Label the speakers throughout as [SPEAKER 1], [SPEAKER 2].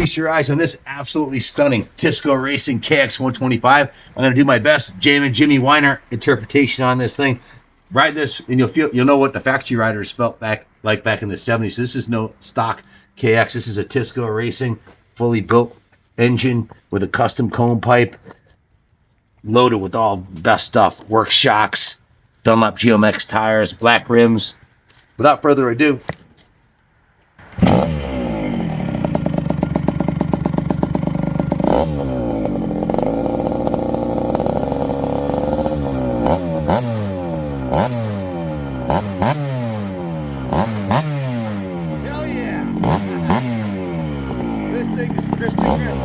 [SPEAKER 1] feast your eyes on this absolutely stunning Tisco Racing Kx125. I'm going to do my best Jimmy Weiner interpretation on this thing. Ride this and you'll know what the factory riders felt back in the 70s. This is no stock KX. This is a Tisco Racing fully built engine with a custom cone pipe, loaded with all best stuff, work shocks, Dunlop GMX tires, black rims. Without further ado,
[SPEAKER 2] hell yeah! This thing is crispy crisp.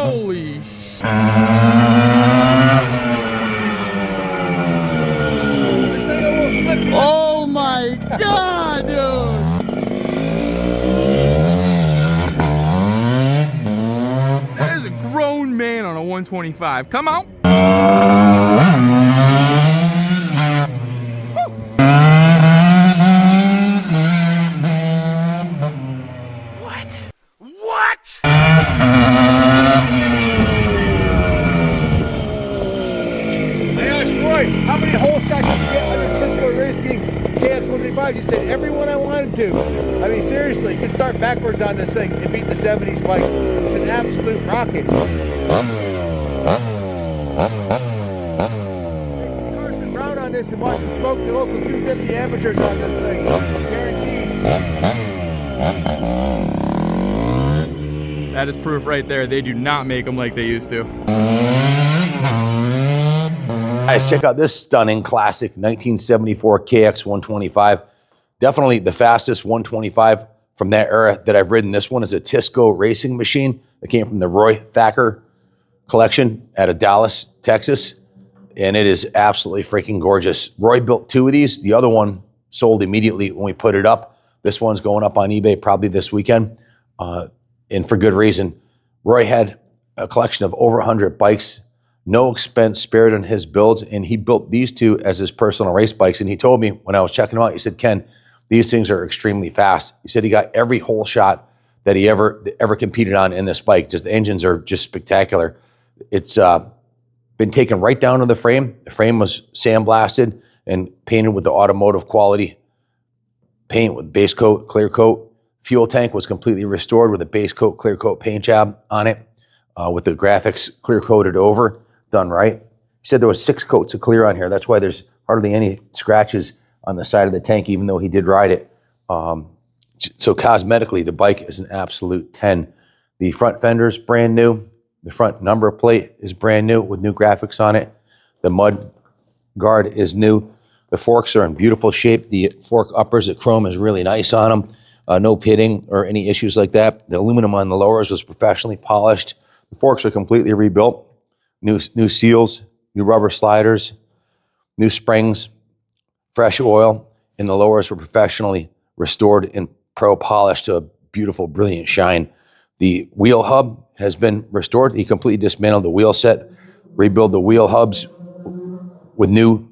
[SPEAKER 3] Holy sh! Oh my god, dude! There's a grown man on a 125. Come on! What?
[SPEAKER 1] what?
[SPEAKER 2] I asked Roy, how many hole shots did you get on the Tisco Racing Kx125? He said, every one I wanted to. I mean, seriously, you can start backwards on this thing and beat the 70s bikes. It's an absolute rocket. Carson Brown on this and watch him smoke the local 250 amateurs on this thing. Guaranteed.
[SPEAKER 3] That is proof right there. They do not make them like they used to.
[SPEAKER 1] Guys, check out this stunning classic 1974 KX125. Definitely the fastest 125 from that era that I've ridden. This one is a Tisco Racing machine that came from the Roy Thacker collection out of Dallas, Texas. And it is absolutely freaking gorgeous. Roy built two of these. The other one sold immediately when we put it up. This one's going up on eBay probably this weekend. And for good reason. Roy had a collection of over 100 bikes, no expense spared on his builds, and he built these two as his personal race bikes. And he told me when I was checking them out, he said, Ken, these things are extremely fast. He said he got every hole shot that he ever competed on in this bike. Just the engines are just spectacular. It's been taken right down to the frame. The frame was sandblasted and painted with the automotive quality paint with base coat, clear coat. Fuel tank was completely restored with a base coat, clear coat paint job on it, with the graphics clear coated over, done right. He said there was 6 coats of clear on here. That's why there's hardly any scratches on the side of the tank, even though he did ride it. So cosmetically, the bike is an absolute 10. The front fender's brand new. The front number plate is brand new with new graphics on it. The mud guard is new. The forks are in beautiful shape. The fork uppers, the chrome is really nice on them. No pitting or any issues like that. The aluminum on the lowers was professionally polished. The forks are completely rebuilt. New seals, new rubber sliders, new springs, fresh oil, and the lowers were professionally restored and pro polished to a beautiful, brilliant shine. The wheel hub has been restored. He completely dismantled the wheel set, rebuilt the wheel hubs with new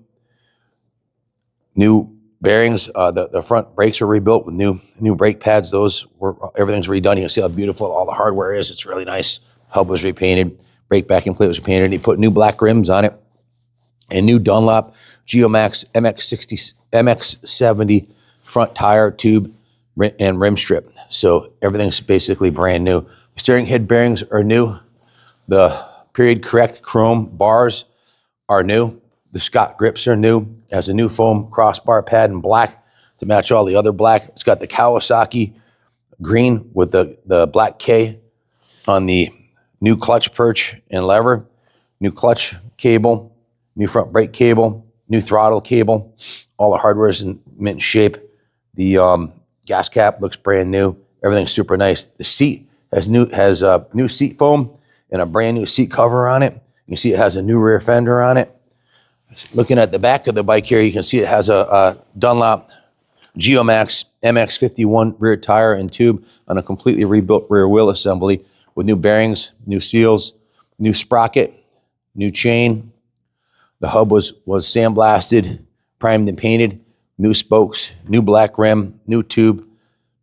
[SPEAKER 1] bearings. The front brakes are rebuilt with new brake pads. Everything's redone. You can see how beautiful all the hardware is. It's really nice. Hub was repainted. Brake backing plate was repainted. And he put new black rims on it and new Dunlop GMX MX70 front tire tube and rim strip. So everything's basically brand new. Steering head bearings are new. The period correct chrome bars are new. The Scott grips are new. It has a new foam crossbar pad in black to match all the other black. It's got the Kawasaki green with the black K on the new clutch perch and lever, new clutch cable, new front brake cable, new throttle cable. All the hardware is in mint shape. The gas cap looks brand new. Everything's super nice. The seat has new seat foam and a brand new seat cover on it. You can see it has a new rear fender on it. Looking at the back of the bike here, you can see it has a Dunlop GeoMax MX51 rear tire and tube on a completely rebuilt rear wheel assembly with new bearings, new seals, new sprocket, new chain. The hub was sandblasted, primed and painted, new spokes, new black rim, new tube,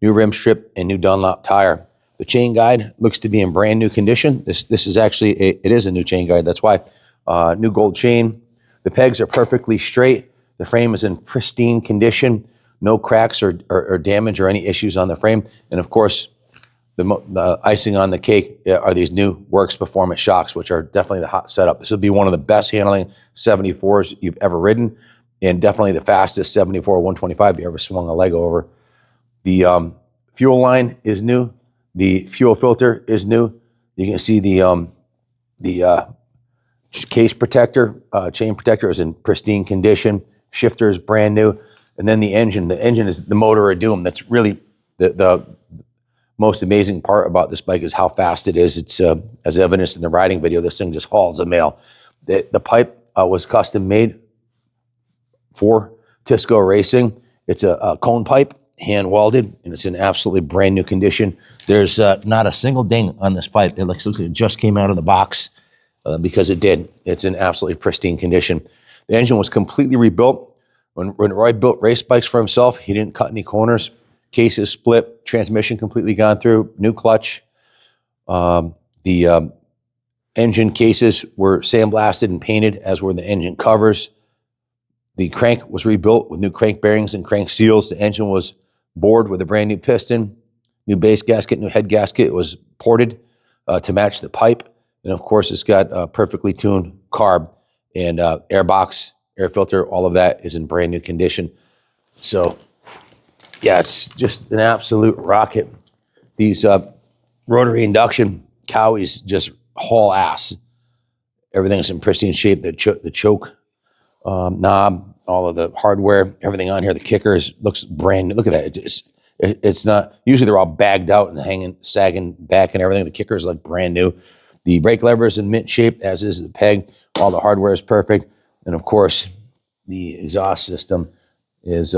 [SPEAKER 1] new rim strip, and new Dunlop tire. The chain guide looks to be in brand new condition. This is actually, it is a new chain guide, that's why. New gold chain. The pegs are perfectly straight. The frame is in pristine condition. No cracks or damage or any issues on the frame. And of course, the icing on the cake are these new Works Performance shocks, which are definitely the hot setup. This will be one of the best handling 74s you've ever ridden, and definitely the fastest 74 125 you ever swung a leg over. The fuel line is new. The fuel filter is new. You can see the case protector, chain protector is in pristine condition. Shifter is brand new. And then the engine. The engine is the motor of doom. That's really the most amazing part about this bike is how fast it is. It's as evidenced in the riding video, this thing just hauls a mail. The pipe was custom made for Tisco Racing. It's a cone pipe, hand welded, and it's in absolutely brand new condition. There's not a single ding on this pipe. It looks like it just came out of the box because it did. It's in absolutely pristine condition. The engine was completely rebuilt. When Roy built race bikes for himself, he didn't cut any corners. Cases split, transmission completely gone through, new clutch. The engine cases were sandblasted and painted, as were the engine covers. The crank was rebuilt with new crank bearings and crank seals. The engine was bored with a brand new piston, new base gasket, new head gasket. It was ported to match the pipe. And of course, it's got a perfectly tuned carb and airbox, air filter, all of that is in brand new condition. So yeah, it's just an absolute rocket. These rotary induction Cowies just haul ass. Everything's in pristine shape. The choke knob, all of the hardware, everything on here. The kickers looks brand new. Look at that. It's not, usually they're all bagged out and hanging, sagging back and everything. The kickers look brand new. The brake lever is in mint shape, as is the peg. All the hardware is perfect. And of course, the exhaust system is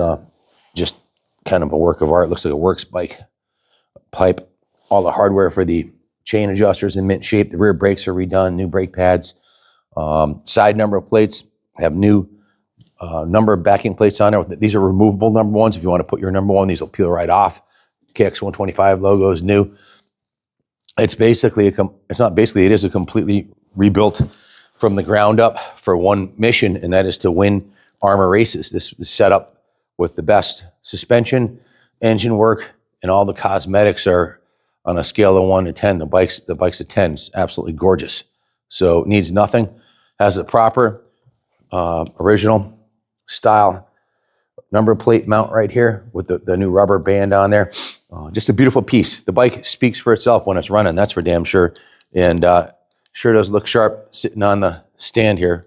[SPEAKER 1] just kind of a work of art. It looks like a Works bike pipe. All the hardware for the chain adjusters in mint shape. The rear brakes are redone, new brake pads. Side number plates have new number backing plates on there. These are removable number ones. If you want to put your number one, these will peel right off. Kx125 logo is new. It's basically, it is a completely rebuilt from the ground up for one mission, and that is to win ARMA races. This is set up with the best suspension, engine work, and all the cosmetics are on a scale of 1 to 10. The bike's a 10. It's absolutely gorgeous. So needs nothing. Has a proper original style number plate mount right here with the new rubber band on there. Just a beautiful piece. The bike speaks for itself when it's running, that's for damn sure. And sure does look sharp sitting on the stand here.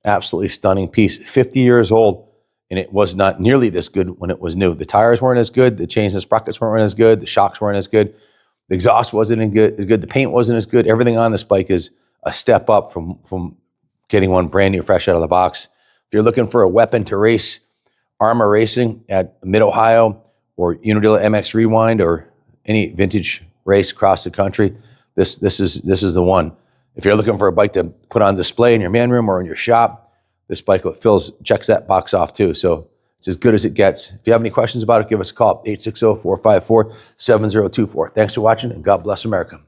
[SPEAKER 1] Absolutely stunning piece. 50 years old, and it was not nearly this good when it was new. The tires weren't as good. The chains and sprockets weren't as good. The shocks weren't as good. The exhaust wasn't as good. The paint wasn't as good. Everything on this bike is a step up from getting one brand new, fresh out of the box. If you're looking for a weapon to race ARMA racing at Mid-Ohio or Unadilla MX Rewind or any vintage race across the country, this is the one. If you're looking for a bike to put on display in your man room or in your shop, this bike checks that box off too. So it's as good as it gets. If you have any questions about it, give us a call, 860-454-7024. Thanks for watching, and God bless America.